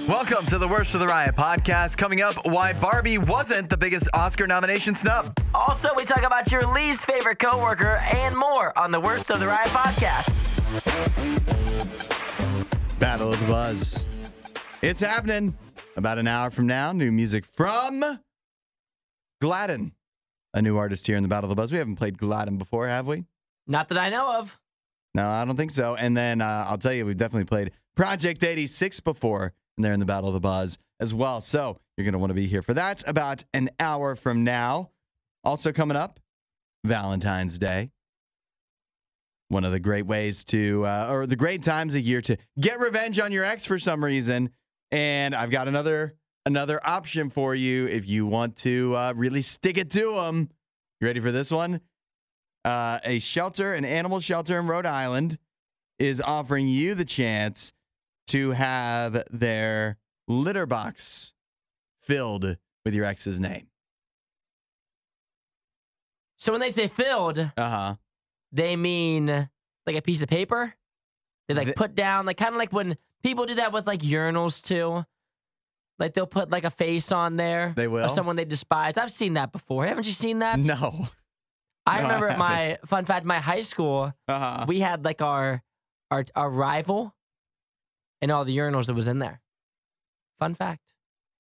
Welcome to the Worst of the Riot podcast. Coming up, why Barbie wasn't the biggest Oscar nomination snub. Also, we talk about your least favorite coworker and more on the Worst of the Riot podcast. Battle of the Buzz. It's happening. About an hour from now, new music from Gladden, a new artist here in the Battle of the Buzz. We haven't played Gladden before, have we? Not that I know of. No, I don't think so. And then I'll tell you, we've definitely played Project 86 before, and they're in the Battle of the Buzz as well. So you're going to want to be here for that about an hour from now. Also coming up, Valentine's Day. One of the great ways to, or the great times of year to get revenge on your ex for some reason. And I've got another option for you if you want to really stick it to them. You ready for this one? An animal shelter in Rhode Island is offering you the chance to have their litter box filled with your ex's name. So when they say filled, they mean like a piece of paper? They put down, like kind of like when people do that with like urinals too. Like they'll put like a face on there. They will? Of someone they despise. I've seen that before. Haven't you seen that? No. I remember at my high school, we had like our rival and all the urinals that was in there. Fun fact.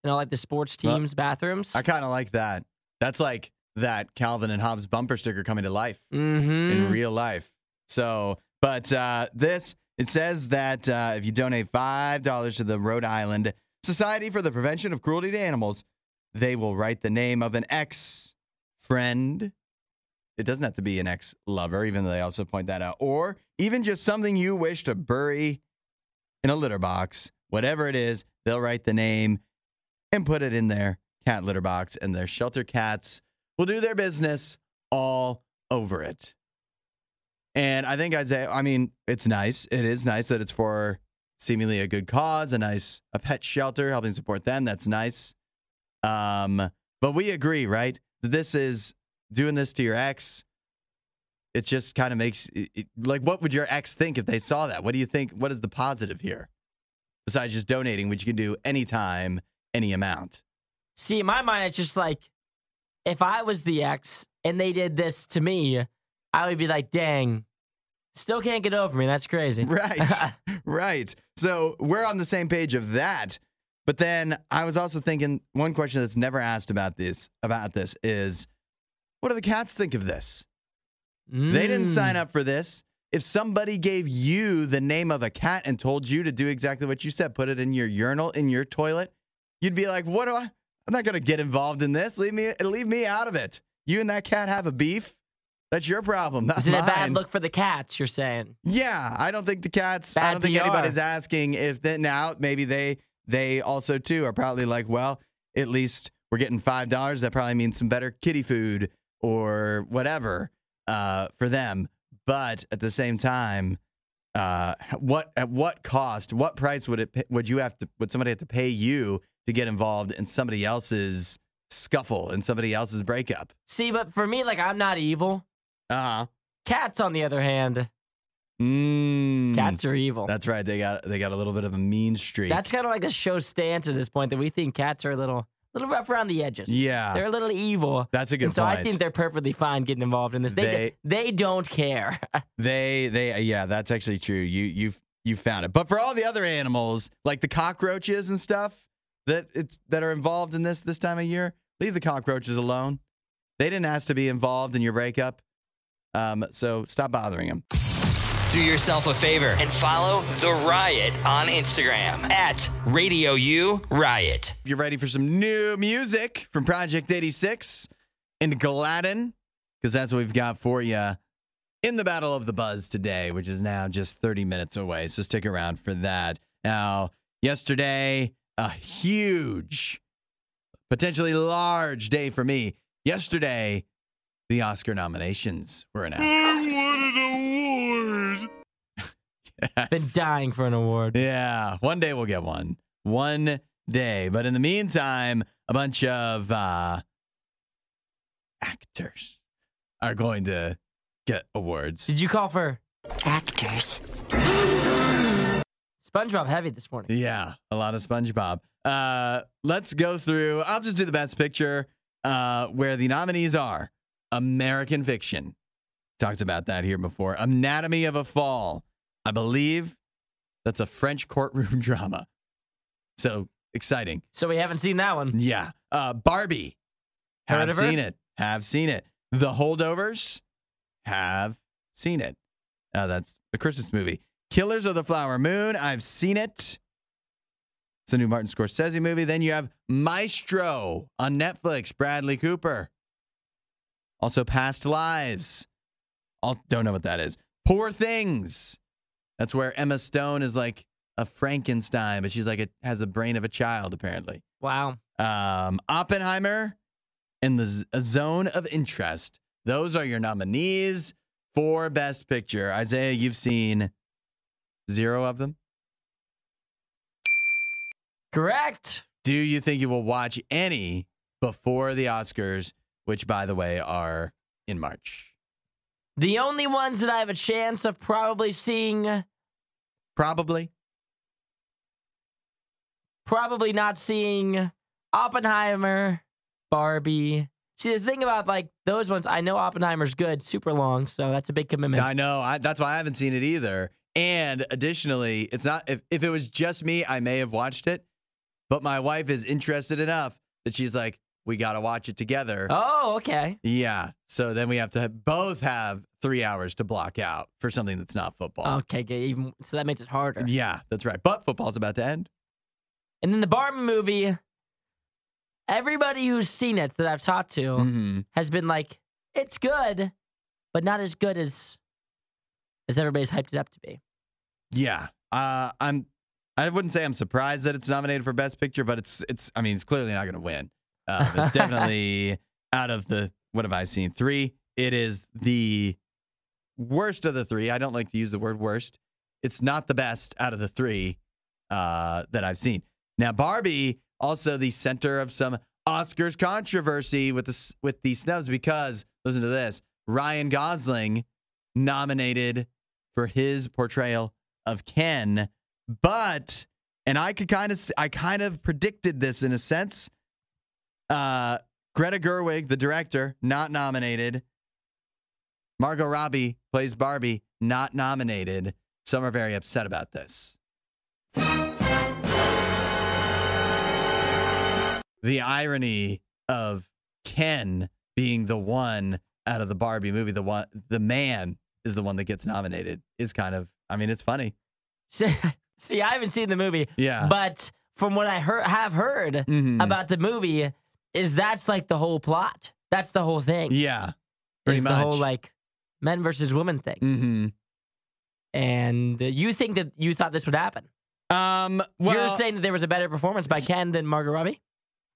You know, like the sports teams' bathrooms. I kind of like that. That's like that Calvin and Hobbes bumper sticker coming to life Mm-hmm. in real life. So, but it says that if you donate $5 to the Rhode Island Society for the Prevention of Cruelty to Animals, they will write the name of an ex-friend. It doesn't have to be an ex-lover, even though they also point that out. Or even just something you wish to bury in a litter box. Whatever it is, they'll write the name and put it in their cat litter box, and their shelter cats will do their business all over it. And I think I'd say, I mean, it's nice. It is nice that it's for seemingly a good cause, a pet shelter, helping support them. That's nice. But we agree, right? That this is doing this to your ex. It just kind of makes like, what would your ex think if they saw that? What do you think? What is the positive here? Besides just donating, which you can do anytime, any amount. See, in my mind, it's just like, if I was the ex and they did this to me, I would be like, dang, still can't get over me. That's crazy. Right. Right. So we're on the same page of that. But then I was also thinking, one question that's never asked about this is, what do the cats think of this? They didn't sign up for this. If somebody gave you the name of a cat and told you to do exactly what you said, put it in your urinal, in your toilet, you'd be like, what do I'm not going to get involved in this. Leave me out of it. You and that cat have a beef. That's your problem, not mine. Is it a bad mine. look for the cats, you're saying? Yeah, I don't think the cats, I don't think PR. anybody's asking if then now maybe they also too are probably like, well, at least we're getting $5. That probably means some better kitty food or whatever for them. But at the same time, at what cost, what price would somebody have to pay you to get involved in somebody else's scuffle and somebody else's breakup? See, but for me, like, I'm not evil. Cats, on the other hand, cats are evil. That's right. They got a little bit of a mean streak. That's kind of like the show's stance at this point, that we think cats are a little rough around the edges. Yeah. They're a little evil. That's a good and so point. I think they're perfectly fine getting involved in this. They don't care. Yeah, that's actually true. You found it. But for all the other animals, like the cockroaches and stuff that are involved in this time of year, leave the cockroaches alone. They didn't ask to be involved in your breakup. So stop bothering them. Do yourself a favor and follow The Riot on Instagram at RadioU Riot. You're ready for some new music from Project 86 and Gladden, because that's what we've got for you in the Battle of the Buzz today, which is now just 30 minutes away. So stick around for that. Now, yesterday, a huge, potentially large day for me. Yesterday, the Oscar nominations were announced. I want an award. Yes. Been dying for an award. Yeah, one day we'll get one. One day. But in the meantime, a bunch of actors are going to get awards. Did you call for actors? SpongeBob heavy this morning. Yeah, a lot of SpongeBob. Let's go through. I'll just do the best picture where the nominees are American Fiction. Talked about that here before. Anatomy of a Fall. I believe that's a French courtroom drama. So exciting. So we haven't seen that one. Yeah. Barbie. Have seen it. Have seen it. The Holdovers. Have seen it. That's a Christmas movie. Killers of the Flower Moon. I've seen it. It's a new Martin Scorsese movie. Then you have Maestro on Netflix. Bradley Cooper. Also Past Lives. Don't know what that is. Poor Things. That's where Emma Stone is like a Frankenstein, but she's like has the brain of a child, apparently. Wow. Oppenheimer and A Zone of Interest. Those are your nominees for Best Picture. Isaiah, you've seen 0 of them? Correct. Do you think you will watch any before the Oscars, which, by the way, are in March? The only ones that I have a chance of probably seeing... Probably not seeing Oppenheimer, Barbie. See, the thing about like those ones, I know Oppenheimer's good, super long, so that's a big commitment. I know. That's why I haven't seen it either. And additionally, it's not if it was just me, I may have watched it. But my wife is interested enough that she's like, we got to watch it together. Oh, okay. Yeah. So then we have to both have 3 hours to block out for something that's not football. Okay, so that makes it harder. Yeah, that's right. But football's about to end. And then the Barbie movie, everybody who's seen it that I've talked to has been like, it's good, but not as good as everybody's hyped it up to be. Yeah. I wouldn't say I'm surprised that it's nominated for Best Picture, but it's clearly not going to win. It's definitely out of the, what have I seen? 3. It is the worst of the 3. I don't like to use the word worst. It's not the best out of the 3 that I've seen. Now, Barbie, also the center of some Oscars controversy with the snubs because, listen to this, Ryan Gosling nominated for his portrayal of Ken, but, and I kind of predicted this in a sense, Greta Gerwig, the director, not nominated. Margot Robbie plays Barbie, not nominated. Some are very upset about this. The irony of Ken being the one out of the Barbie movie, the man is the one that gets nominated, is kind of, it's funny. See, I haven't seen the movie. Yeah. But from what I have heard about the movie, is that's like the whole plot. That's the whole thing. Yeah. Pretty much. The whole like men versus women thing. Mm-hmm. And you think that you thought this would happen? Well, you're saying that there was a better performance by Ken than Margot Robbie?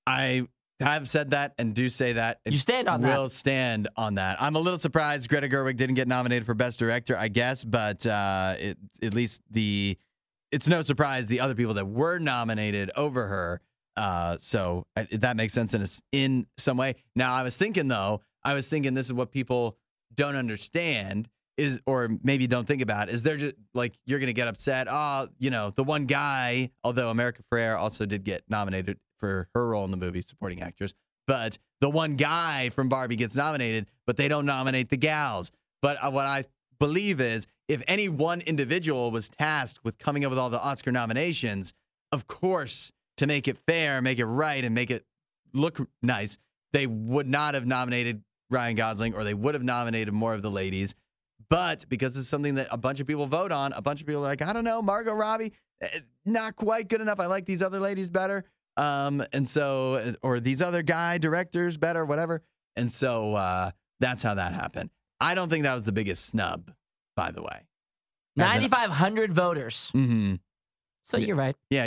I have said that and do say that. You stand on that. Will stand on that. I'm a little surprised Greta Gerwig didn't get nominated for Best Director, I guess, but at least it's no surprise the other people that were nominated over her. So that makes sense in some way. Now, I was thinking this is what people don't understand is, or maybe don't think about, is they're just like, you're going to get upset. Oh, the one guy, although America Ferrera also did get nominated for her role in the movie, supporting actress, but the one guy from Barbie gets nominated, but they don't nominate the gals. But what I believe is if any one individual was tasked with coming up with all the Oscar nominations, of course, to make it fair, make it right, and make it look nice, they would not have nominated Ryan Gosling, or they would have nominated more of the ladies. But because it's something that a bunch of people vote on, a bunch of people are like, I don't know, Margot Robbie, not quite good enough. I like these other ladies better. And so, or these other guy directors better, whatever. And so that's how that happened. I don't think that was the biggest snub, by the way. 9,500 voters. Mm-hmm. So you're right. Yeah,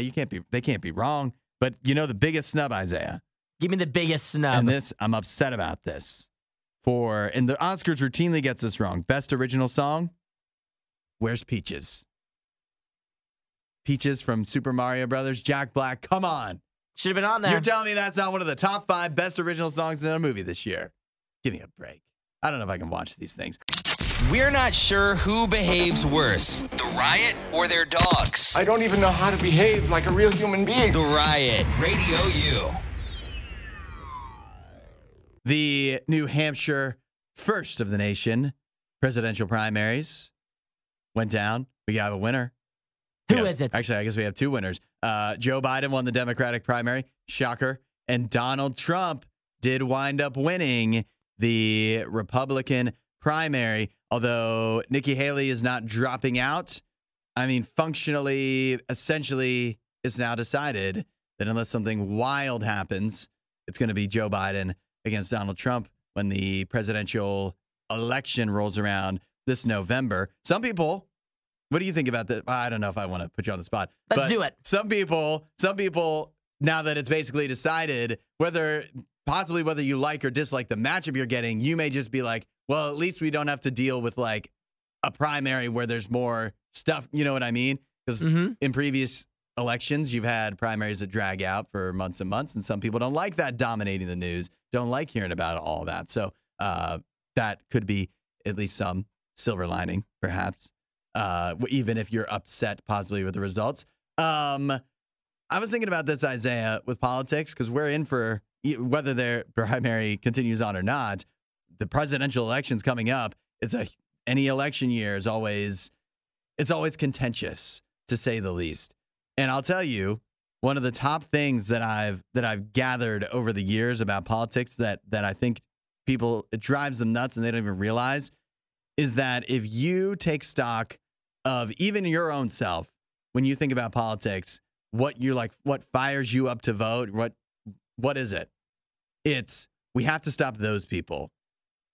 they can't be wrong. But the biggest snub, Isaiah. Give me the biggest snub. And this, I'm upset about this. And the Oscars routinely gets this wrong. Best original song, Where's Peaches? Peaches from Super Mario Brothers, Jack Black. Come on. Should have been on there. You're telling me that's not one of the top 5 best original songs in a movie this year? Give me a break. I don't know if I can watch these things. We're not sure who behaves worse, the Riot or their dogs. I don't even know how to behave like a real human being. The Riot, Radio U. The New Hampshire first of the nation presidential primaries went down. We have a winner. Who is it? Actually, I guess we have two winners. Joe Biden won the Democratic primary. Shocker. And Donald Trump did wind up winning the Republican primary, although Nikki Haley is not dropping out. I mean, functionally, essentially, it's now decided that unless something wild happens, it's going to be Joe Biden against Donald Trump when the presidential election rolls around this November. Some people, what do you think about that? I don't know if I want to put you on the spot. Let's do it. Some people, now that it's basically decided, whether you like or dislike the matchup you're getting, you may just be like, well, at least we don't have to deal with like a primary where there's more stuff. You know what I mean? Because in previous elections, you've had primaries that drag out for months and months, and some people don't like that dominating the news, don't like hearing about all that. So that could be at least some silver lining, perhaps, even if you're upset positively with the results. I was thinking about this, Isaiah, with politics, because we're in for, whether their primary continues on or not, the presidential election's coming up. Any election year is always contentious, to say the least. And I'll tell you, one of the top things that I've gathered over the years about politics that I think people, it drives them nuts and they don't even realize, is that if you take stock of even your own self, when you think about politics, what fires you up to vote, what is it? It's, we have to stop those people.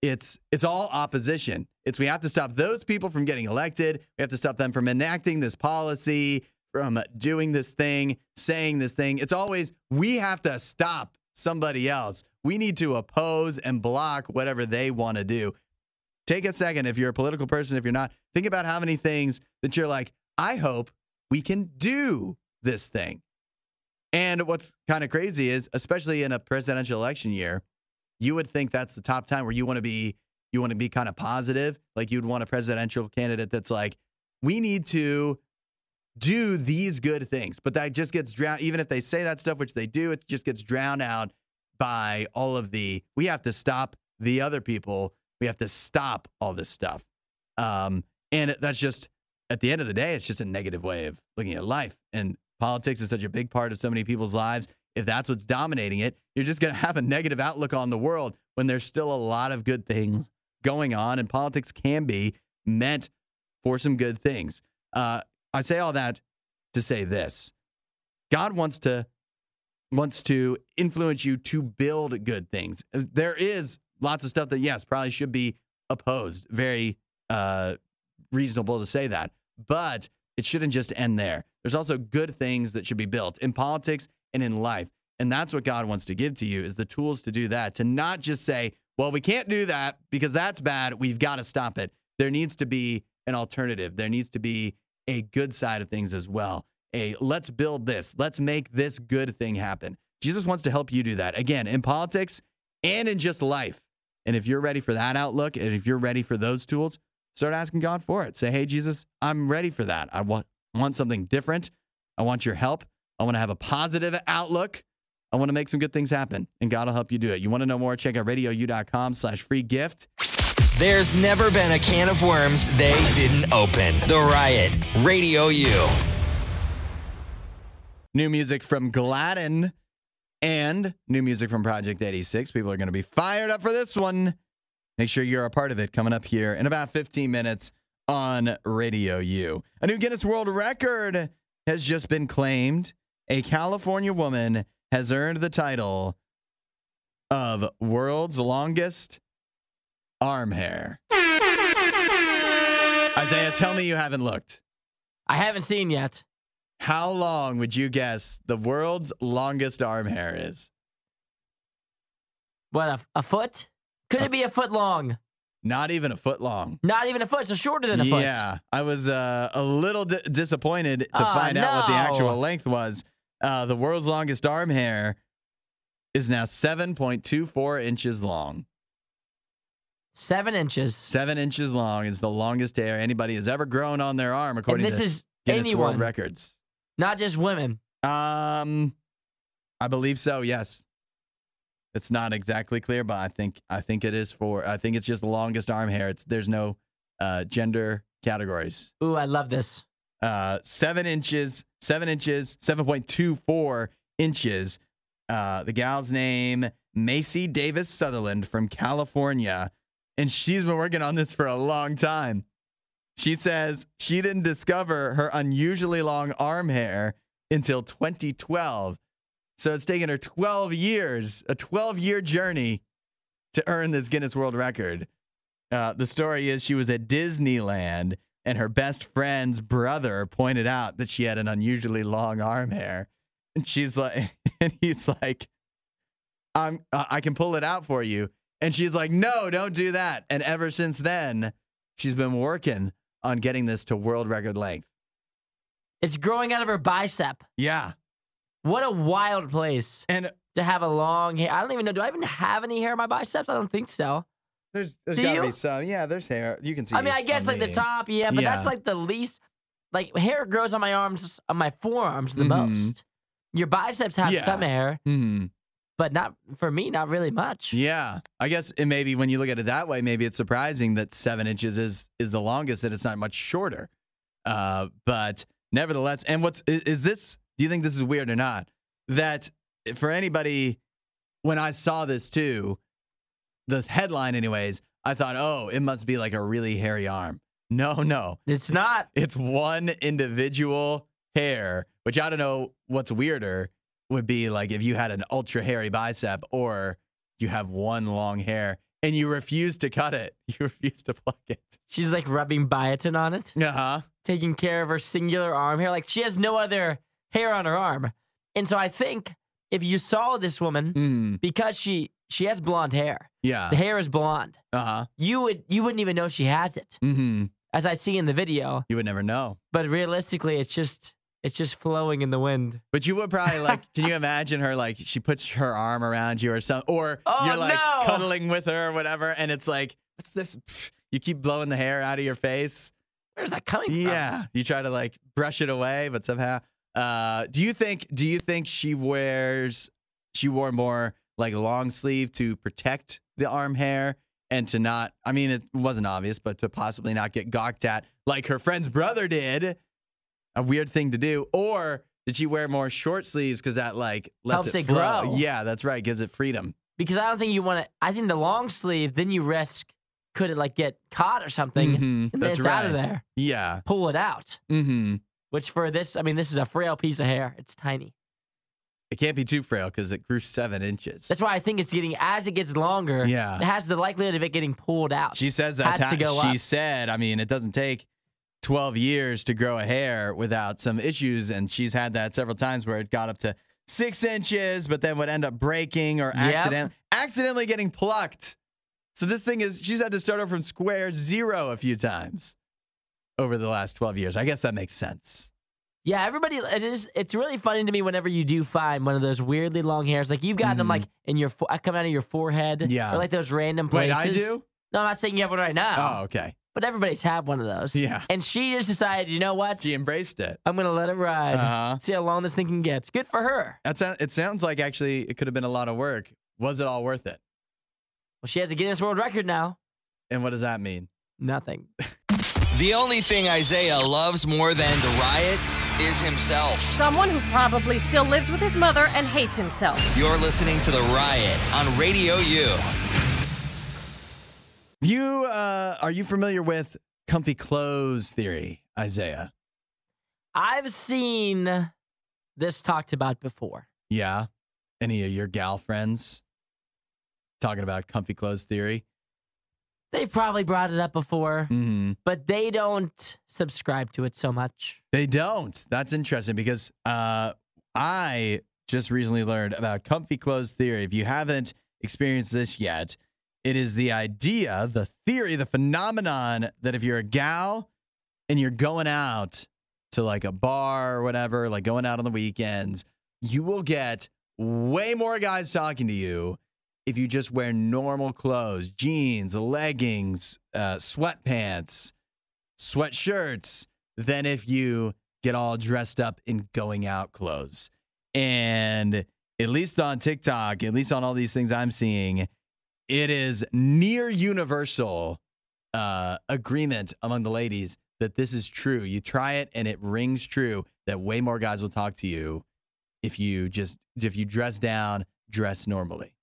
It's all opposition. We have to stop those people from getting elected. We have to stop them from enacting this policy, from doing this thing, saying this thing. It's always, we have to stop somebody else. We need to oppose and block whatever they want to do. Take a second, if you're a political person, if you're not, think about how many things that you're like, I hope we can do this thing. And what's kind of crazy is, especially in a presidential election year, you would think that's the top time where you want to be kind of positive. Like you'd want a presidential candidate that's like, we need to do these good things. But that just gets drowned. Even if they say that stuff, which they do, it just gets drowned out by all of we have to stop the other people. We have to stop all this stuff. And that's just, at the end of the day, it's just a negative way of looking at life. And politics is such a big part of so many people's lives. If that's what's dominating it, you're just going to have a negative outlook on the world when there's still a lot of good things going on, and politics can be meant for some good things. I say all that to say this. God wants to influence you to build good things. There is lots of stuff that, yes, probably should be opposed. Very reasonable to say that. But it shouldn't just end there. There's also good things that should be built in politics and in life. And that's what God wants to give to you, is the tools to do that, to not just say, well, we can't do that because that's bad. We've got to stop it. There needs to be an alternative. There needs to be a good side of things as well. Let's build this. Let's make this good thing happen. Jesus wants to help you do that. Again, in politics and in just life. And if you're ready for that outlook, and if you're ready for those tools, start asking God for it. Say, hey, Jesus, I'm ready for that. I want something different. I want your help. I want to have a positive outlook. I want to make some good things happen, and God will help you do it. You want to know more? Check out RadioU.com/free gift. There's never been a can of worms they didn't open. The Riot, Radio U. New music from Gladden and new music from Project 86. People are going to be fired up for this one. Make sure you're a part of it, coming up here in about 15 minutes on Radio U. A new Guinness World Record has just been claimed. A California woman has earned the title of world's longest arm hair. Isaiah, tell me you haven't looked. I haven't seen yet. How long would you guess the world's longest arm hair is? What, a foot? Could it be a foot long? Not even a foot long. Not even a foot, so shorter than a foot. Yeah, I was a little disappointed to find out what the actual length was. The world's longest arm hair is now 7.24 inches long. 7 inches. 7 inches long is the longest hair anybody has ever grown on their arm, according and this to is Guinness anyone, World Records. Not just women. I believe so. Yes. It's not exactly clear, but I think it is for. I think it's just the longest arm hair. There's no gender categories. Ooh, I love this. 7 inches, 7.24 inches. The gal's name, Macy Davis Sutherland from California. And she's been working on this for a long time. She says she didn't discover her unusually long arm hair until 2012. So it's taken her 12 years, a 12-year journey to earn this Guinness World Record. The story is she was at Disneyland and her best friend's brother pointed out that she had an unusually long arm hair. And she's like, and he's like, I can pull it out for you. And she's like, no, don't do that. And ever since then, she's been working on getting this to world record length. It's growing out of her bicep. Yeah. What a wild place And to have a long hair. I don't even know. Do I even have any hair on my biceps? I don't think so. there's Do gotta you? be some. Yeah, there's hair. You can see. I mean, I guess on like the me. top, yeah, but Yeah. that's like the least. Like hair grows on my arms, on my forearms the most. Your biceps have Yeah. some hair, Mhm. but not for me, not really much. Yeah. I guess it maybe when you look at it that way, maybe it's surprising that 7 inches is the longest, and it's not much shorter. But nevertheless, and is this, do you think this is weird or not? That for anybody, when I saw this too, the headline anyways, I thought, oh, it must be like a really hairy arm. No. It's not. It's one individual hair, which I don't know what's weirder would be like if you had an ultra hairy bicep or you have one long hair and you refuse to cut it. You refuse to pluck it. She's like rubbing biotin on it, Uh-huh. taking care of her singular arm hair. Like she has no other hair on her arm. And so I think if you saw this woman, because she has blonde hair, Yeah. the hair is blonde, Uh-huh. you wouldn't even know she has it, as I see in the video. You would never know. But realistically, it's just flowing in the wind. But you would probably like, can you imagine her like she puts her arm around you or something, or you're like no. cuddling with her or whatever, and it's like, what's this? You keep blowing the hair out of your face. Where's that coming from? Yeah. You try to like brush it away, but somehow. Do you think she wore more like long sleeve to protect the arm hair and to not, I mean, it wasn't obvious, but to possibly not get gawked at like her friend's brother did? A weird thing to do. Or did she wear more short sleeves because that like lets Helps it it flow? grow. Yeah, that's right. Gives it freedom. Because I don't think you want to. I think the long sleeve, then you risk, could it like get caught or something, and then That's it's out of right. there. Yeah. Pull it out. Which for this, I mean, this is a frail piece of hair. It's tiny. It can't be too frail because it grew 7 inches. That's why I think it's getting, as it gets longer, Yeah. it has the likelihood of it getting pulled out. She says that's Has to go she up. said, I mean, it doesn't take 12 years to grow a hair without some issues. And she's had that several times where it got up to 6 inches, but then would end up breaking or accidentally getting plucked. So this thing is, she's had to start over from square zero a few times over the last 12 years. I guess that makes sense. Yeah, everybody, it's really funny to me whenever you do find one of those weirdly long hairs. Like you've gotten them like in your, come out of your forehead. Yeah. Or like those random Wait, places. I do? No, I'm not saying you have one right now. Oh, okay. But everybody's had one of those. Yeah. And she just decided, you know what? She embraced it. I'm going to let it ride. Uh-huh. See how long this thing can get. Good for her. It sounds like actually it could have been a lot of work. Was it all worth it? Well, she has a Guinness World Record now. And what does that mean? Nothing. The only thing Isaiah loves more than the riot is himself. Someone who probably still lives with his mother and hates himself. You're listening to The Riot on Radio U. Are you familiar with comfy clothes theory, Isaiah? I've seen this talked about before. Yeah. Any of your gal friends talking about comfy clothes theory? They've probably brought it up before, but they don't subscribe to it so much. They don't. That's interesting because I just recently learned about comfy clothes theory. If you haven't experienced this yet, it is the idea, the theory, the phenomenon that if you're a gal and you're going out to like a bar or whatever, like going out on the weekends, you will get way more guys talking to you if you just wear normal clothes, jeans, leggings, sweatpants, sweatshirts, than if you get all dressed up in going out clothes. And at least on TikTok, at least on all these things I'm seeing, it is near universal agreement among the ladies that this is true. You try it and it rings true that way more guys will talk to you if you dress down, dress normally.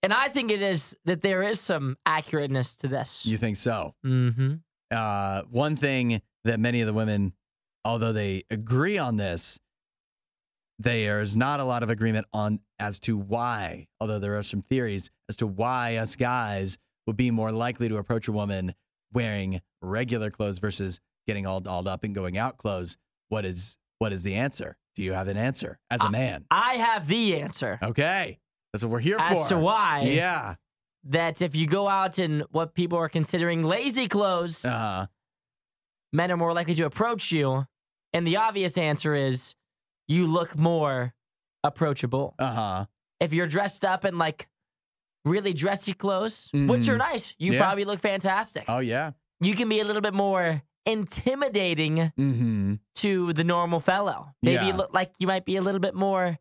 And I think it is that there is some accurateness to this. You think so? Mm-hmm. One thing that many of the women, although they agree on this, there's not a lot of agreement on as to why, although there are some theories as to why us guys would be more likely to approach a woman wearing regular clothes versus getting all dolled up and going out clothes. What is the answer? Do you have an answer as a man? I have the answer. Okay. That's what we're here for. As to why. Yeah. That if you go out in what people are considering lazy clothes, men are more likely to approach you. And the obvious answer is you look more approachable. If you're dressed up in like really dressy clothes, which are nice, you probably look fantastic. Oh, yeah. You can be a little bit more intimidating to the normal fellow. Maybe you look like you might be a little bit more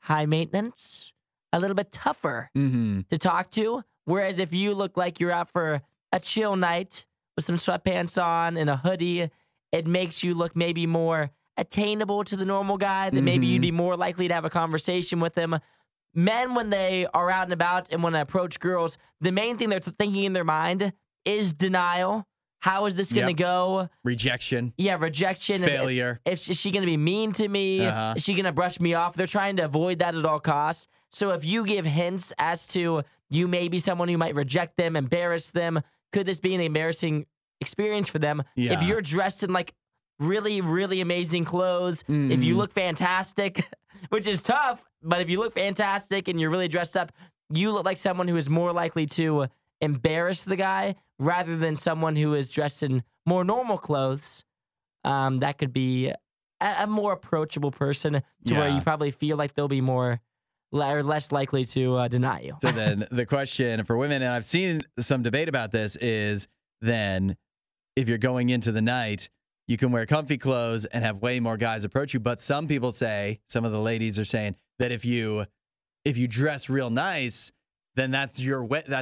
high maintenance, a little bit tougher to talk to. Whereas if you look like you're out for a chill night with some sweatpants on and a hoodie, it makes you look maybe more attainable to the normal guy, that maybe you'd be more likely to have a conversation with him. Men, when they are out and about and want to approach girls, the main thing they're thinking in their mind is denial. How is this going to go? Rejection. Yeah, rejection. Failure. Is she going to be mean to me? Is she going to brush me off? They're trying to avoid that at all costs. So if you give hints as to you may be someone who might reject them, embarrass them, could this be an embarrassing experience for them? Yeah. If you're dressed in like really, really amazing clothes, if you look fantastic, which is tough, but if you look fantastic and you're really dressed up, you look like someone who is more likely to embarrass the guy rather than someone who is dressed in more normal clothes. That could be a more approachable person to where you probably feel like they'll be more or less likely to deny you. So then the question for women, and I've seen some debate about this, is then if you're going into the night, you can wear comfy clothes and have way more guys approach you. But some people say, some of the ladies are saying that if you dress real nice, then that's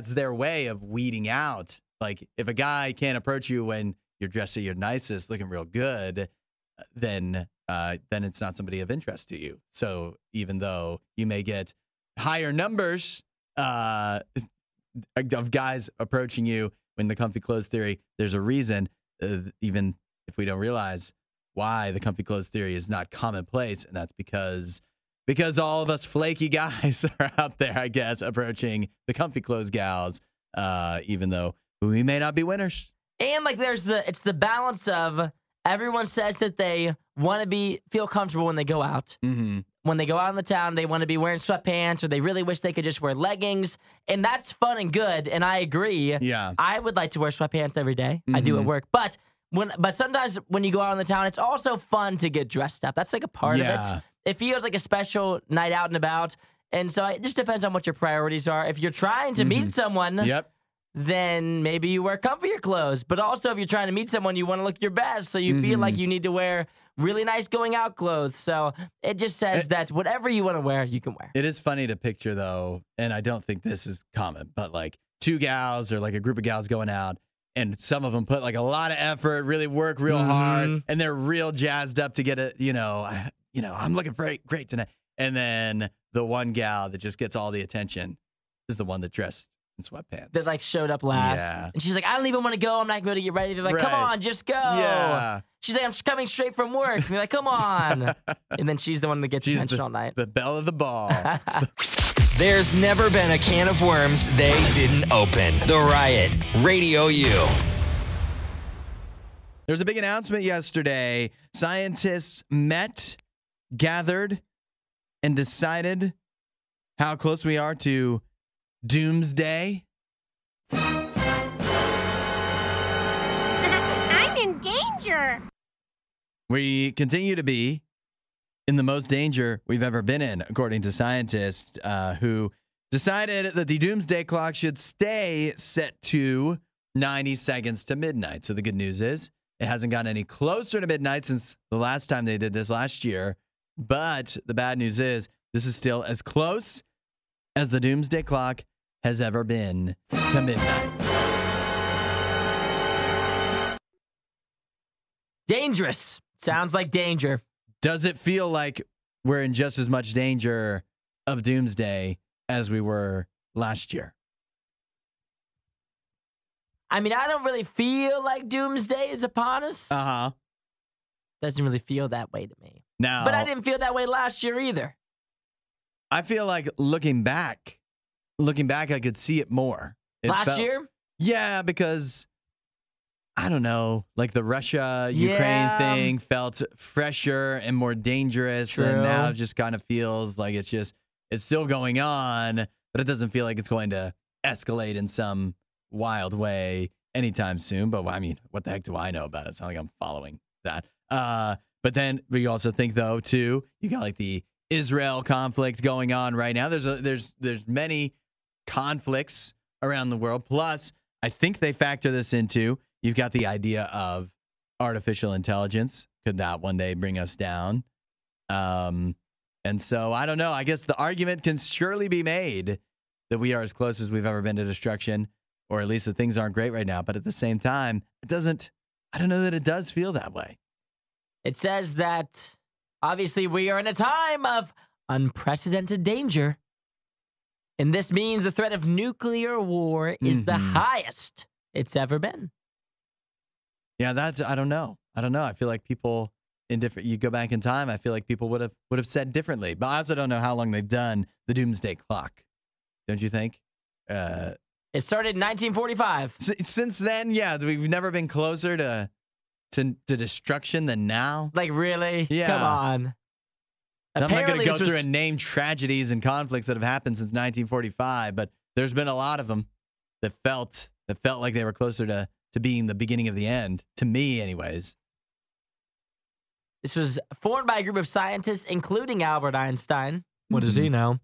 their way of weeding out. Like if a guy can't approach you when you're dressed at your nicest, looking real good, then it's not somebody of interest to you. So even though you may get higher numbers of guys approaching you in the comfy clothes theory, there's a reason, even if we don't realize why the comfy clothes theory is not commonplace, and that's because all of us flaky guys are out there, I guess, approaching the comfy clothes gals, even though we may not be winners. And like it's the balance of everyone says that they want to feel comfortable when they go out. When they go out in the town, they want to be wearing sweatpants, or they really wish they could just wear leggings. And that's fun and good, and I agree. Yeah. I would like to wear sweatpants every day. I do at work. But sometimes when you go out in the town, it's also fun to get dressed up. That's like a part of it. It feels like a special night out and about. And so it just depends on what your priorities are. If you're trying to meet someone, then maybe you wear comfier clothes. But also if you're trying to meet someone, you want to look your best. So you feel like you need to wear really nice going out clothes. So it just says that whatever you want to wear, you can wear. It is funny to picture, though, and I don't think this is common, but like two gals or like a group of gals going out, and some of them put like a lot of effort, really work real hard, and they're real jazzed up to get it, I'm looking great tonight. And then the one gal that just gets all the attention is the one that dressed in sweatpants. That like showed up last. Yeah. And she's like, I don't even want to go. I'm not going to get ready. They're like, come on, just go. Yeah. She's like, I'm just coming straight from work. And you're like, come on. And then she's the one that gets attention all night. The belle of the ball. There's never been a can of worms they didn't open. The Riot, Radio U. There's a big announcement yesterday. Scientists gathered, and decided how close we are to doomsday. I'm in danger. We continue to be in the most danger we've ever been in, according to scientists who decided that the doomsday clock should stay set to 90 seconds to midnight. So the good news is it hasn't gotten any closer to midnight since the last time they did this last year. But the bad news is this is still as close as the doomsday clock has ever been to midnight. Dangerous. Sounds like danger. Does it feel like we're in just as much danger of doomsday as we were last year? I mean, I don't really feel like doomsday is upon us. Uh-huh. Doesn't really feel that way to me. Now, but I didn't feel that way last year either. I feel like looking back, I could see it more. Last year? Yeah, because I don't know, like the Russia-Ukraine thing felt fresher and more dangerous. True. And now it just kind of feels like it's still going on, but it doesn't feel like it's going to escalate in some wild way anytime soon. But I mean, what the heck do I know about it? It's not like I'm following that. But then we also think, though, too, you got like the Israel conflict going on right now. There's many conflicts around the world. Plus, I think they factor this into, you've got the idea of artificial intelligence. Could that one day bring us down? And so I don't know. I guess the argument can surely be made that we are as close as we've ever been to destruction, or at least that things aren't great right now. But at the same time, I don't know that it does feel that way. It says that obviously we are in a time of unprecedented danger. And this means the threat of nuclear war is the highest it's ever been. Yeah, I don't know. I feel like people you go back in time, I feel like people would have said differently. But I also don't know how long they've done the doomsday clock. Don't you think? It started in 1945. Since then, yeah, we've never been closer to destruction than now. Like, really? Yeah. Come on. I'm not going Apparently to go this through was- and name tragedies and conflicts that have happened since 1945, but there's been a lot of them that felt like they were closer to being the beginning of the end, to me anyways. This was formed by a group of scientists, including Albert Einstein. What does he know?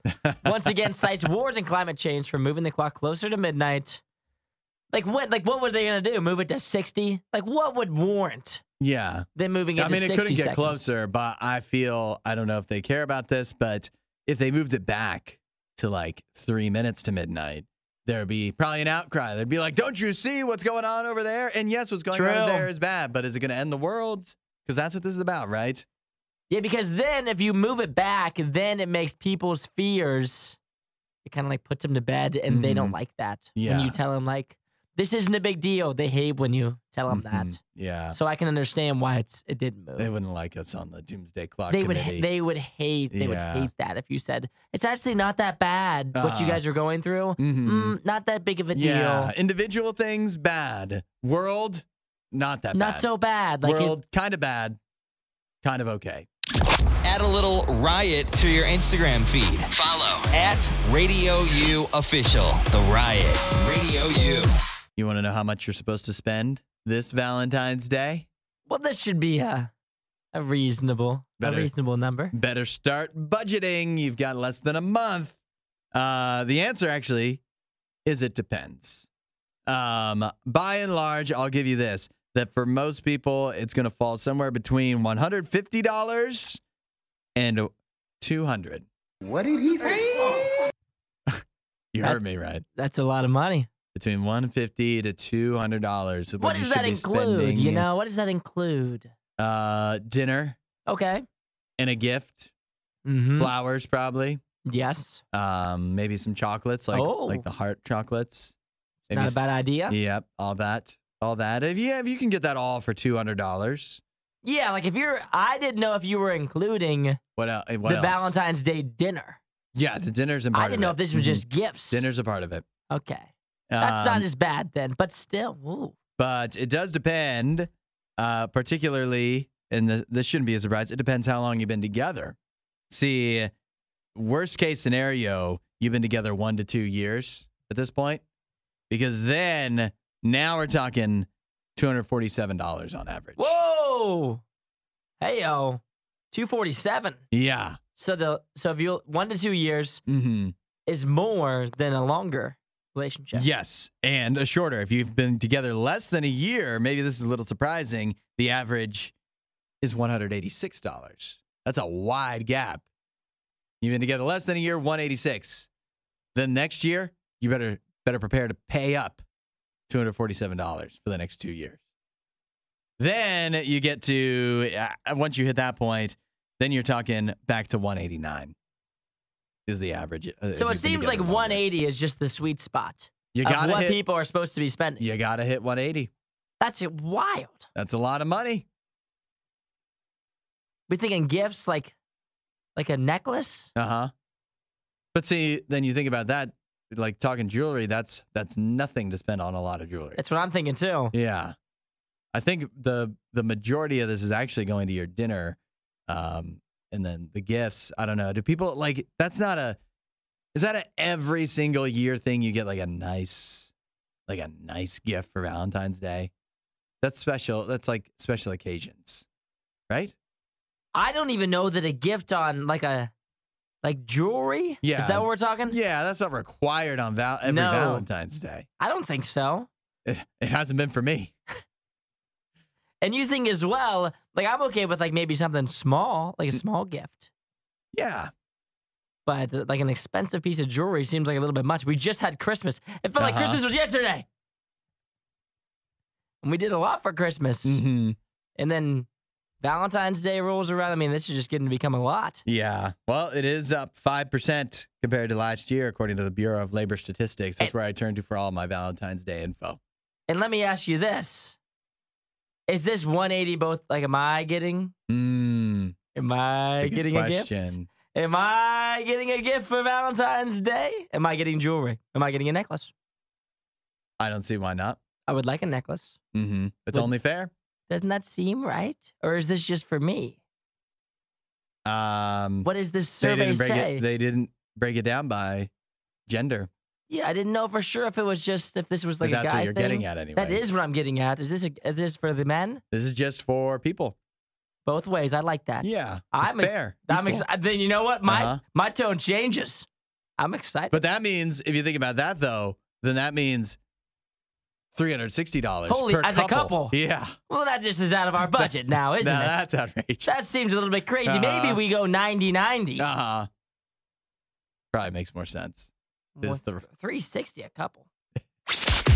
Once again, cites wars and climate change for moving the clock closer to midnight. Like what were they gonna do? Move it to 60? Like, what would warrant? Yeah, them moving it to 60 it couldn't get seconds? closer, but I don't know if they care about this, but if they moved it back to like 3 minutes to midnight, there'd be probably an outcry. They'd be like, "Don't you see what's going on over there?" And yes, what's going on there is bad, but is it going to end the world? Because that's what this is about, right? Yeah, because then if you move it back, then it makes people's fears. It kind of like puts them to bed, and they don't like that. Yeah. When you tell them like, this isn't a big deal. They hate when you tell them that. Yeah. So I can understand why it didn't move. They wouldn't like us on the Doomsday Clock They Committee. would hate that if you said it's actually not that bad what you guys are going through. Not that big of a deal. Yeah. Individual things bad. World not that bad. Not so bad. Like World kind of bad. Kind of okay. Add a little riot to your Instagram feed. Follow @RadioU Official. The Riot. Radio U. You want to know how much you're supposed to spend this Valentine's Day? Well, this should be a reasonable number. Better start budgeting. You've got less than a month. The answer actually is it depends. By and large, I'll give you this, that for most people, it's going to fall somewhere between $150 and $200. What did he say? You heard me right. That's a lot of money. Between $150 to $200. What does that include? You know, what does that include? Dinner. Okay. And a gift. Mm-hmm. Flowers, probably. Yes. Maybe some chocolates, like the heart chocolates. Maybe Not a bad idea. Yep, all that. If you can get that all for $200. Yeah, like I didn't know if you were including What else? the Valentine's Day dinner. Yeah, the dinner's a part of it. I didn't know if this was just gifts. Dinner's a part of it. Okay. That's not as bad then, but still. Ooh. But it does depend, particularly, and this shouldn't be a surprise, it depends how long you've been together. See, worst case scenario, you've been together 1 to 2 years at this point. Because then, now we're talking $247 on average. Whoa! Hey-o. $247. Yeah. So if you 1 to 2 years, Mm-hmm. is more than a longer relationship. Yes, and a shorter. If you've been together less than a year, maybe this is a little surprising, the average is $186. That's a wide gap. You've been together less than a year, $186. Then next year, you better prepare to pay up $247 for the next 2 years. Then you get to, once you hit that point, then you're talking back to $189 is the average. So it seems like 180 is just the sweet spot you of gotta what hit, people are supposed to be spending. You got to hit 180. That's wild. That's a lot of money. We thinking gifts like a necklace? Uh-huh. But see, then you think about that, like talking jewelry, that's nothing to spend on a lot of jewelry. That's what I'm thinking too. Yeah. I think the majority of this is actually going to your dinner. And then the gifts, I don't know. Do people like, is that a every single year thing you get like a nice gift for Valentine's Day? That's special. That's like special occasions, right? I don't even know that a gift on like jewelry. Yeah. Is that what we're talking? Yeah, that's not required on every Valentine's Day. I don't think so. It hasn't been for me. And you think as well, like I'm okay with like maybe something small, like a small gift. Yeah. But like an expensive piece of jewelry seems like a little bit much. We just had Christmas. It felt like Christmas was yesterday. And we did a lot for Christmas. Mm-hmm. And then Valentine's Day rolls around. I mean, this is just getting to become a lot. Yeah. Well, it is up 5% compared to last year, according to the Bureau of Labor Statistics. That's where I turn to for all my Valentine's Day info. And let me ask you this. Is this 180 both, like, am I getting? Am I getting a gift? Am I getting a gift for Valentine's Day? Am I getting jewelry? Am I getting a necklace? I don't see why not. I would like a necklace. Mm-hmm. It's only fair. Doesn't that seem right? Or is this just for me? What does this survey say? They didn't break it down by gender. Yeah, I didn't know for sure if this was like a guy thing. That's what you're getting at anyway. That is what I'm getting at. Is this for the men? This is just for people. Both ways. I like that. Yeah, I'm fair. I'm excited. Then you know what? My tone changes. I'm excited. But that means, if you think about that, though, then that means $360 Holy, per as couple. a couple. Yeah. Well, that just is out of our budget now, isn't it? That's outrageous. That seems a little bit crazy. Maybe we go 90-90. Uh-huh. Probably makes more sense. Well, 360 a couple.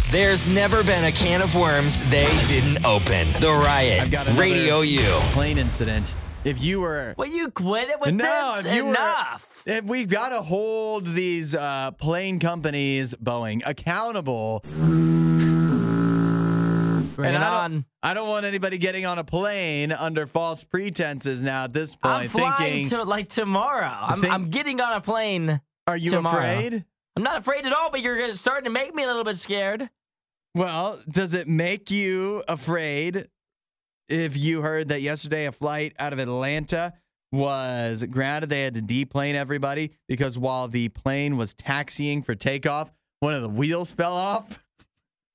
There's never been a can of worms they didn't open. The Riot. I've got another Radio U. plane incident. If you were... Will you quit it with this? If you Enough. We've got to hold these plane companies, Boeing, accountable. Bring it on. I don't want anybody getting on a plane under false pretenses now at this point. I'm flying to like tomorrow. I'm getting on a plane. Are you tomorrow. afraid? I'm not afraid at all, but you're starting to make me a little bit scared. Well, does it make you afraid if you heard that yesterday a flight out of Atlanta was grounded? They had to deplane everybody because while the plane was taxiing for takeoff, one of the wheels fell off.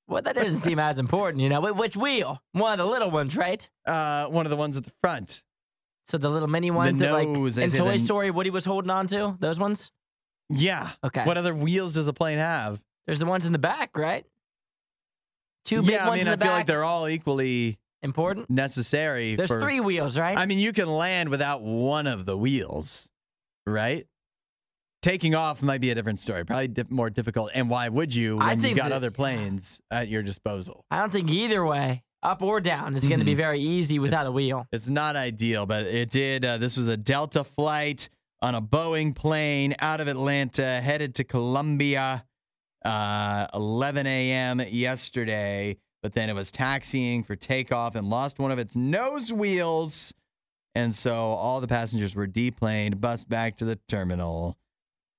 Well, that doesn't seem as important, you know. Which wheel? One of the little ones, right? One of the ones at the front. So the little mini ones that, like, nose, in Toy Story, Woody was holding on to? Those ones? Yeah. Okay. What other wheels does a plane have? There's the ones in the back, right? Two big ones in the back. I feel like they're all equally important, necessary. There's 3 wheels, right? I mean, you can land without one of the wheels, right? Taking off might be a different story, probably more difficult. And why would you when you've got other planes at your disposal? I don't think either way, up or down, is going to be very easy without a wheel. It's not ideal, but it did. This was a Delta flight on a Boeing plane out of Atlanta, headed to Columbia, 11 a.m. yesterday. But then it was taxiing for takeoff and lost one of its nose wheels. And so all the passengers were deplaned, bussed back to the terminal,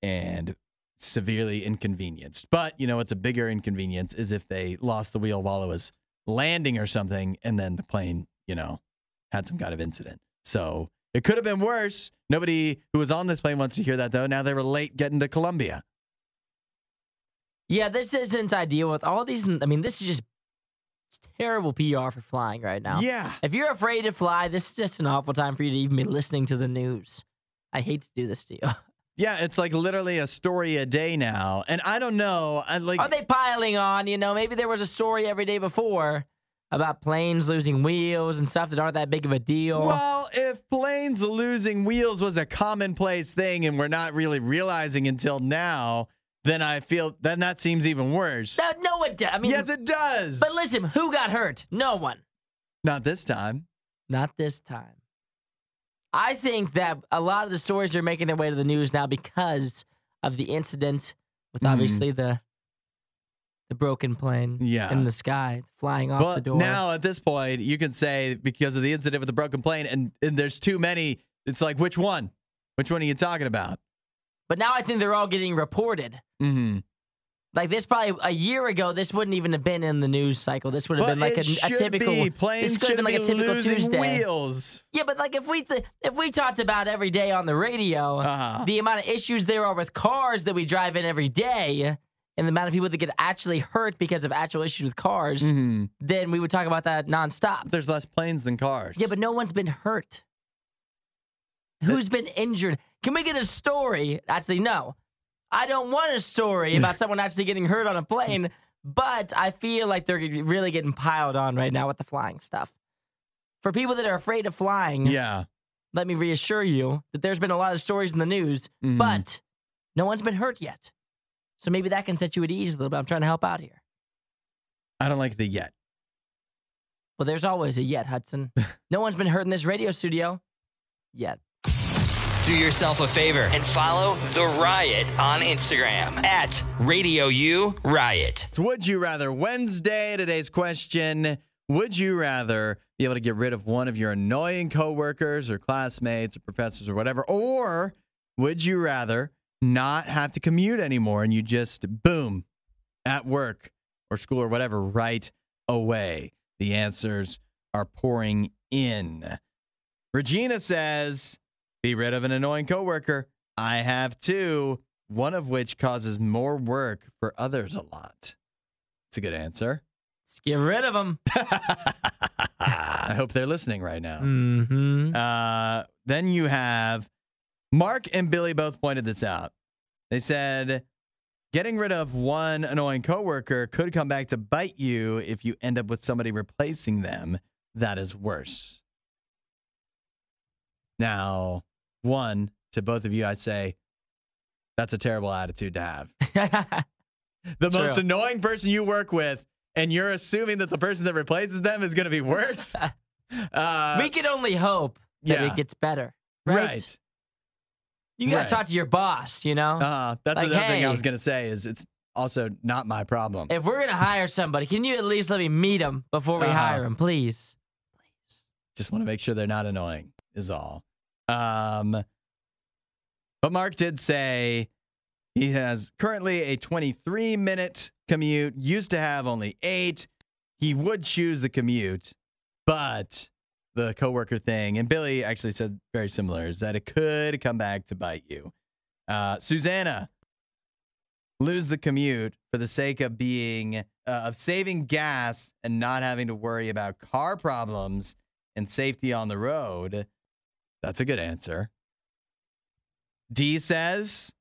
and severely inconvenienced. But, you know, what's a bigger inconvenience is if they lost the wheel while it was landing or something, and then the plane, you know, had some kind of incident. So it could have been worse. Nobody who was on this plane wants to hear that, though. Now they were late getting to Columbia. Yeah, this isn't ideal with all these. I mean, this is just terrible PR for flying right now. Yeah. If you're afraid to fly, this is just an awful time for you to even be listening to the news. I hate to do this to you. Yeah, it's like literally a story a day now. And I don't know. Are they piling on? Maybe there was a story every day before about planes losing wheels and stuff that aren't that big of a deal. Well, if planes losing wheels was a commonplace thing and we're not really realizing until now, then I feel then that seems even worse. No, it does. Yes, it does. But listen, who got hurt? No one. Not this time. Not this time. I think that a lot of the stories are making their way to the news now because of the incident with obviously the broken plane in the sky flying off the door. Now at this point, you can say because of the incident with the broken plane, and there's too many. It's like, which one? Which one are you talking about? But now I think they're all getting reported. Mm-hmm. Like this, probably a year ago, this wouldn't even have been in the news cycle. This would have been like a typical. Planes this could have been like a typical Tuesday. Wheels. Yeah, but like if we talked about every day on the radio, the amount of issues there are with cars that we drive in every day, and the amount of people that get actually hurt because of actual issues with cars, then we would talk about that nonstop. There's less planes than cars. Yeah, but no one's been hurt. Who's been injured? Can we get a story? Actually, no. I don't want a story about someone actually getting hurt on a plane, but I feel like they're really getting piled on right now with the flying stuff. For people that are afraid of flying, let me reassure you that there's been a lot of stories in the news, but no one's been hurt yet. So maybe that can set you at ease a little bit. I'm trying to help out here. I don't like the yet. Well, there's always a yet, Hudson. No one's been hurt in this radio studio yet. Do yourself a favor and follow The Riot on Instagram at RadioU Riot. It's Would You Rather Wednesday. Today's question, would you rather be able to get rid of one of your annoying coworkers or classmates or professors or whatever, or would you rather not have to commute anymore and you just, boom, at work or school or whatever right away? The answers are pouring in. Regina says, be rid of an annoying coworker. I have two, one of which causes more work for others a lot. It's a good answer. Let's get rid of them. I hope they're listening right now. Mm-hmm. Then you have Mark and Billy both pointed this out. They said, getting rid of one annoying coworker could come back to bite you if you end up with somebody replacing them. That is worse. Now, one, to both of you, I say, that's a terrible attitude to have. The most annoying person you work with, and you're assuming that the person that replaces them is going to be worse? We can only hope that it gets better. Right. You got to talk to your boss, you know? That's like, another thing I was going to say is it's also not my problem. If we're going to hire somebody, can you at least let me meet them before we hire them, please? Just want to make sure they're not annoying is all. But Mark did say he has currently a 23-minute commute, used to have only 8. He would choose the commute, but the coworker thing, and Billy actually said very similar, is that it could come back to bite you. Susanna, lose the commute for the sake of being of saving gas and not having to worry about car problems and safety on the road. That's a good answer. D says,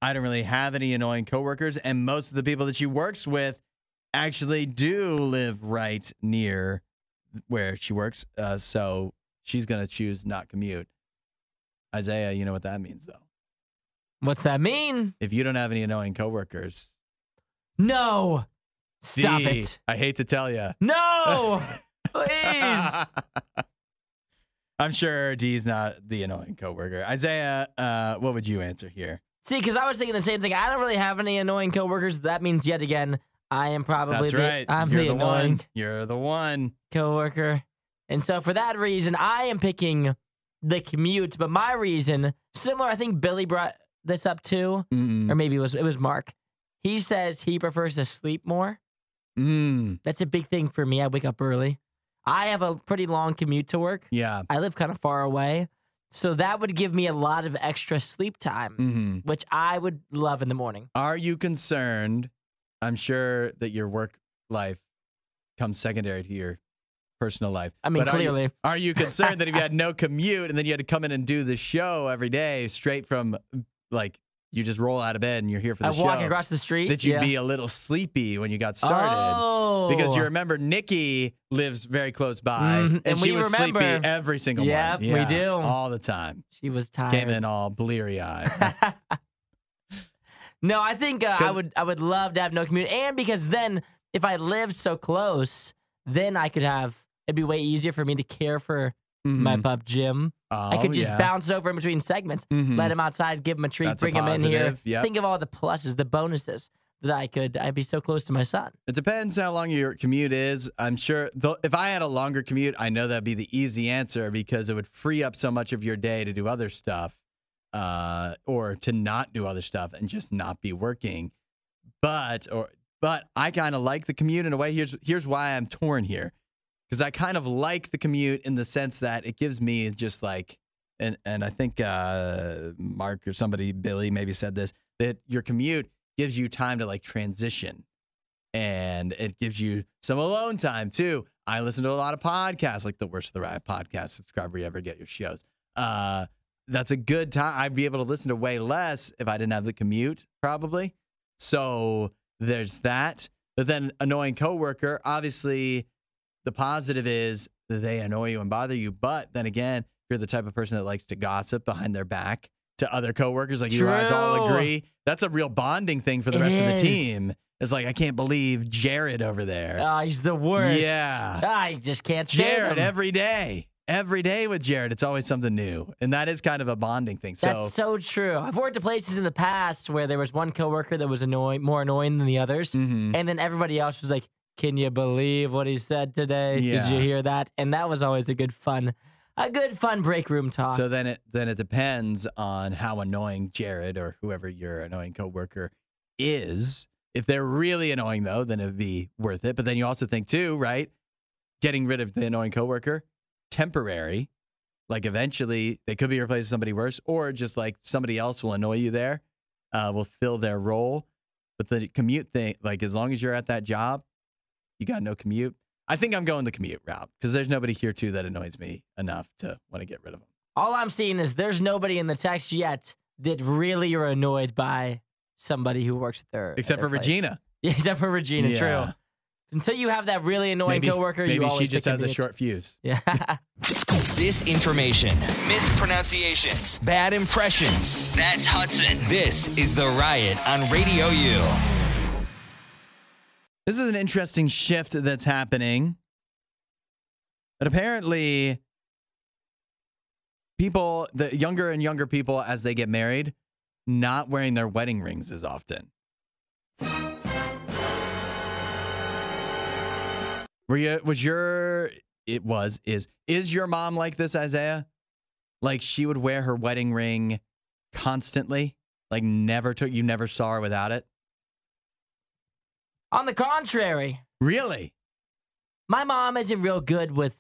I don't really have any annoying coworkers, and most of the people that she works with actually do live right near where she works, so she's going to choose not commute. Isaiah, you know what that means, though. What's that mean? If you don't have any annoying coworkers. No. Stop D, it. I hate to tell you. No. Please. I'm sure D's not the annoying coworker. Isaiah, what would you answer here? See, because I was thinking the same thing. I don't really have any annoying coworkers. That means yet again, I am probably I'm the annoying one. You're the one coworker. And so for that reason, I am picking the commute. But my reason, similar, I think Billy brought this up too, or maybe it was Mark. He says he prefers to sleep more. That's a big thing for me. I wake up early. I have a pretty long commute to work. Yeah. I live kind of far away. So that would give me a lot of extra sleep time, which I would love in the morning. Are you concerned? I'm sure that your work life comes secondary to your personal life. I mean, but clearly. Are you concerned that if you had no commute and then you had to come in and do the show every day straight from like you just roll out of bed and you're here for the show. Walking across the street. That you'd be a little sleepy when you got started. Oh. Because you remember Nikki lives very close by. And she was sleepy every single morning. Yeah, we do. All the time. She was tired. Came in all bleary-eyed. No, I think I would love to have no commute. And because then if I lived so close, then I could it'd be way easier for me to care for my pup, Jim. I could just bounce over in between segments, let him outside, give him a treat, bring him in here. Yep. Think of all the pluses, the bonuses that I'd be so close to my son. It depends how long your commute is. I'm sure if I had a longer commute, I know that'd be the easy answer because it would free up so much of your day to do other stuff or to not do other stuff and just not be working. But I kind of like the commute in a way. Here's why I'm torn here. Because I kind of like the commute in the sense that it gives me just like, and I think Mark or somebody, Billy maybe said this, that your commute gives you time to like transition. And it gives you some alone time too. I listen to a lot of podcasts, like the Worst of the RIOT podcast. Subscribe where you ever get your shows. That's a good time. I'd be able to listen to way less if I didn't have the commute, probably. So there's that. But then annoying coworker, obviously, the positive is that they annoy you and bother you. But then again, if you're the type of person that likes to gossip behind their back to other coworkers, like you guys all agree, that's a real bonding thing for the rest of the team. It's like, I can't believe Jared over there. Oh, he's the worst. Yeah. I just can't stand Jared him. every day. Every day with Jared, it's always something new. And that is kind of a bonding thing. That's so true. I've worked at places in the past where there was one coworker that was more annoying than the others. And then everybody else was like, can you believe what he said today? Yeah. Did you hear that? And that was always a good fun break room talk. So then it depends on how annoying Jared or whoever your annoying coworker is. If they're really annoying, though, then it would be worth it. But then you also think, too, right? Getting rid of the annoying coworker, temporary. Like eventually they could be replaced with somebody worse, or just like somebody else will annoy you there, will fill their role. But the commute thing, like as long as you're at that job, you got no commute. I think I'm going the commute route because there's nobody here, too, that annoys me enough to want to get rid of them. All I'm seeing is there's nobody in the text yet that really are annoyed by somebody who works at their Except for place. Regina. Yeah, except for Regina, true. Until you have that really annoying coworker, you always she just pick has a short fuse. Yeah. Disinformation, mispronunciations, bad impressions. That's Hudson. This is The Riot on Radio U. This is an interesting shift that's happening. But apparently, the younger and younger people, as they get married, not wearing their wedding rings as often. Is your mom like this, Isaiah? Like she would wear her wedding ring constantly? Like you never saw her without it? On the contrary. Really? My mom isn't real good with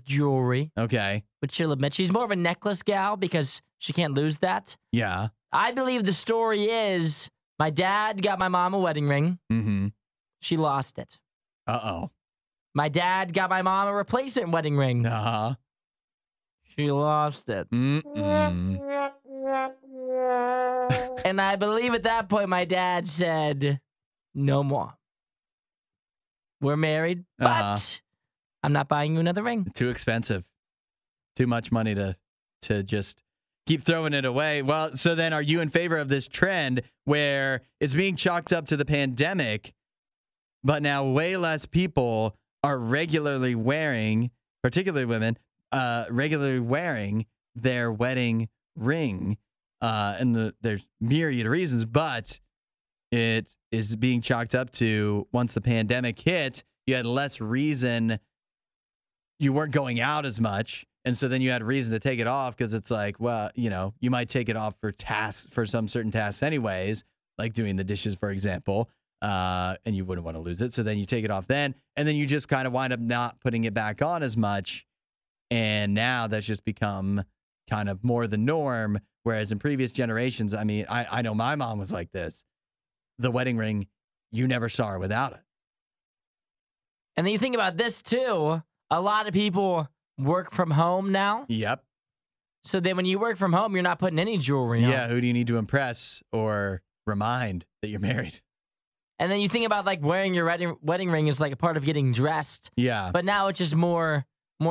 jewelry. Okay. Which she'll admit. She's more of a necklace gal because she can't lose that. Yeah. I believe the story is my dad got my mom a wedding ring. Mm-hmm. She lost it. Uh-oh. My dad got my mom a replacement wedding ring. Uh-huh. She lost it. Mm-mm. And I believe at that point my dad said, no more. We're married, but I'm not buying you another ring. Too expensive. Too much money to just keep throwing it away. Well, so then are you in favor of this trend where it's being chalked up to the pandemic, but now way less people are regularly wearing, particularly women, regularly wearing their wedding ring? And there's myriad of reasons, but it is being chalked up to once the pandemic hit, you had less reason. You weren't going out as much. And so then you had reason to take it off because it's like, well, you might take it off for some certain tasks anyways, like doing the dishes, for example, and you wouldn't want to lose it. So then you take it off then, and then you just kind of wind up not putting it back on as much. And now that's just become kind of more the norm. Whereas in previous generations, I mean, I know my mom was like this. The wedding ring, you never saw her without it. And then you think about this too. A lot of people work from home now. Yep. So then when you work from home, you're not putting any jewelry on. Yeah, who do you need to impress or remind that you're married? And then you think about like wearing your wedding ring is like a part of getting dressed. Yeah. But now it's just more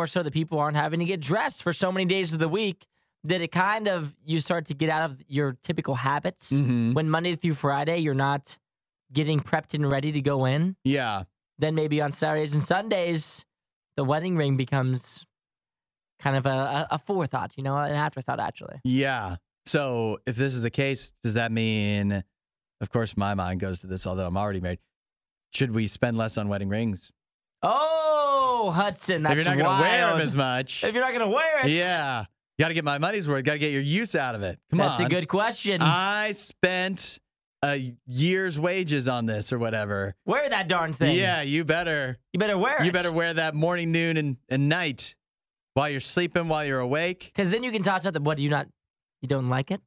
so that people aren't having to get dressed for so many days of the week that it kind of, you start to get out of your typical habits. When Monday through Friday, you're not getting prepped and ready to go in. Yeah. Then maybe on Saturdays and Sundays, the wedding ring becomes kind of a forethought, an afterthought, actually. Yeah. So if this is the case, does that mean, of course, my mind goes to this, although I'm already married, should we spend less on wedding rings? Oh, Hudson, that's if you're not going to wear wild. them as much. If you're not going to wear it. Yeah. You got to get my money's worth. Got to get your use out of it. Come on. That's a good question. I spent a year's wages on this or whatever. Wear that darn thing. Yeah, you better. You better wear it. You better wear that morning, noon, and night while you're sleeping, while you're awake. Because then you can toss out the, what, you don't like it?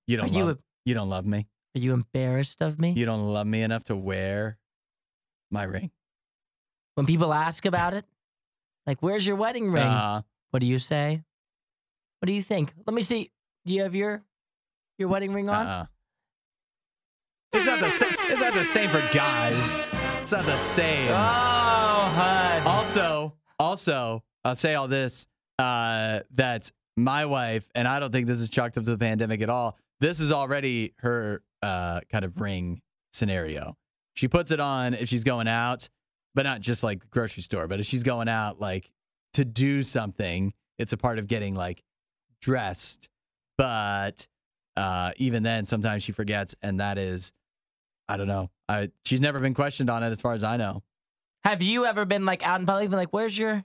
You don't love me. Are you embarrassed of me? You don't love me enough to wear my ring. When people ask about it, like, where's your wedding ring? What do you say? What do you think? Let me see. Do you have your wedding ring on? It's not the same. It's not the same for guys. It's not the same. Oh, HUD. Also, I'll say all this, that my wife, and I don't think this is chalked up to the pandemic at all, this is already her kind of ring scenario. She puts it on if she's going out, but not just like the grocery store, but if she's going out like to do something, it's a part of getting like dressed. But even then, sometimes she forgets, and that is, I don't know. She's never been questioned on it as far as I know. Have you ever been like out in public, been like, where's your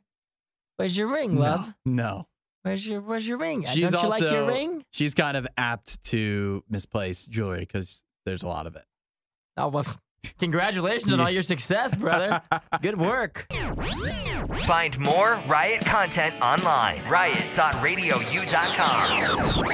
ring, love? No. Where's your ring? Don't you also, like your ring? She's kind of apt to misplace jewelry because there's a lot of it. Oh, well, congratulations on all your success, brother. Good work. Find more Riot content online. Riot.radiou.com.